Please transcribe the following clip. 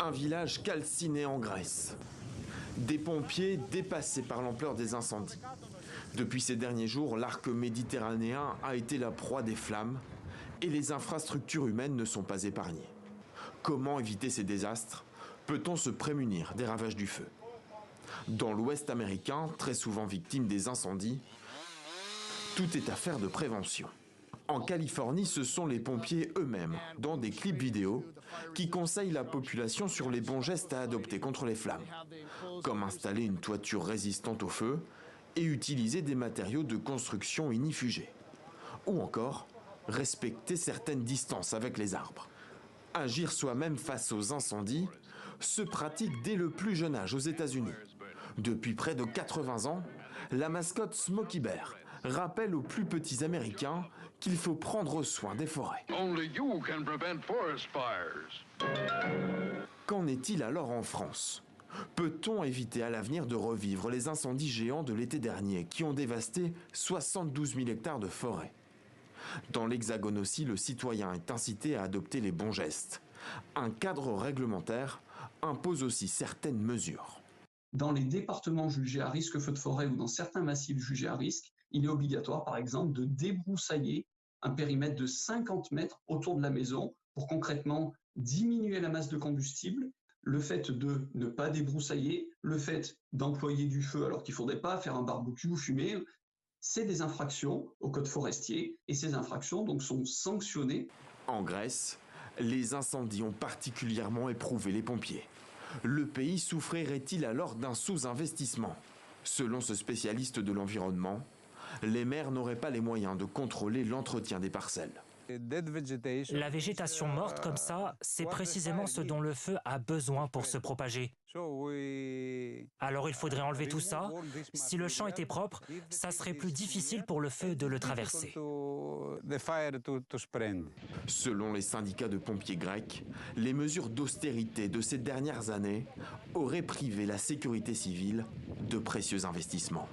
Un village calciné en Grèce. Des pompiers dépassés par l'ampleur des incendies. Depuis ces derniers jours, l'arc méditerranéen a été la proie des flammes et les infrastructures humaines ne sont pas épargnées. Comment éviter ces désastres? Peut-on se prémunir des ravages du feu? Dans l'Ouest américain, très souvent victime des incendies, tout est affaire de prévention. En Californie, ce sont les pompiers eux-mêmes, dans des clips vidéo, qui conseillent la population sur les bons gestes à adopter contre les flammes, comme installer une toiture résistante au feu et utiliser des matériaux de construction inifugés, ou encore respecter certaines distances avec les arbres. Agir soi-même face aux incendies se pratique dès le plus jeune âge aux États-Unis. Depuis près de 80 ans, la mascotte Smokey Bear rappelle aux plus petits Américains qu'il faut prendre soin des forêts. Qu'en est-il alors en France? Peut-on éviter à l'avenir de revivre les incendies géants de l'été dernier qui ont dévasté 72 000 hectares de forêt? Dans l'Hexagone aussi, le citoyen est incité à adopter les bons gestes. Un cadre réglementaire impose aussi certaines mesures. Dans les départements jugés à risque feu de forêt ou dans certains massifs jugés à risque, il est obligatoire, par exemple, de débroussailler un périmètre de 50 mètres autour de la maison pour concrètement diminuer la masse de combustible. Le fait de ne pas débroussailler, le fait d'employer du feu alors qu'il ne faudrait pas faire un barbecue ou fumer, c'est des infractions au code forestier et ces infractions donc sont sanctionnées. En Grèce, les incendies ont particulièrement éprouvé les pompiers. Le pays souffrirait-il alors d'un sous-investissement? Selon ce spécialiste de l'environnement, les maires n'auraient pas les moyens de contrôler l'entretien des parcelles. La végétation morte comme ça, c'est précisément ce dont le feu a besoin pour se propager. Alors il faudrait enlever tout ça. Si le champ était propre, ça serait plus difficile pour le feu de le traverser. Selon les syndicats de pompiers grecs, les mesures d'austérité de ces dernières années auraient privé la sécurité civile de précieux investissements.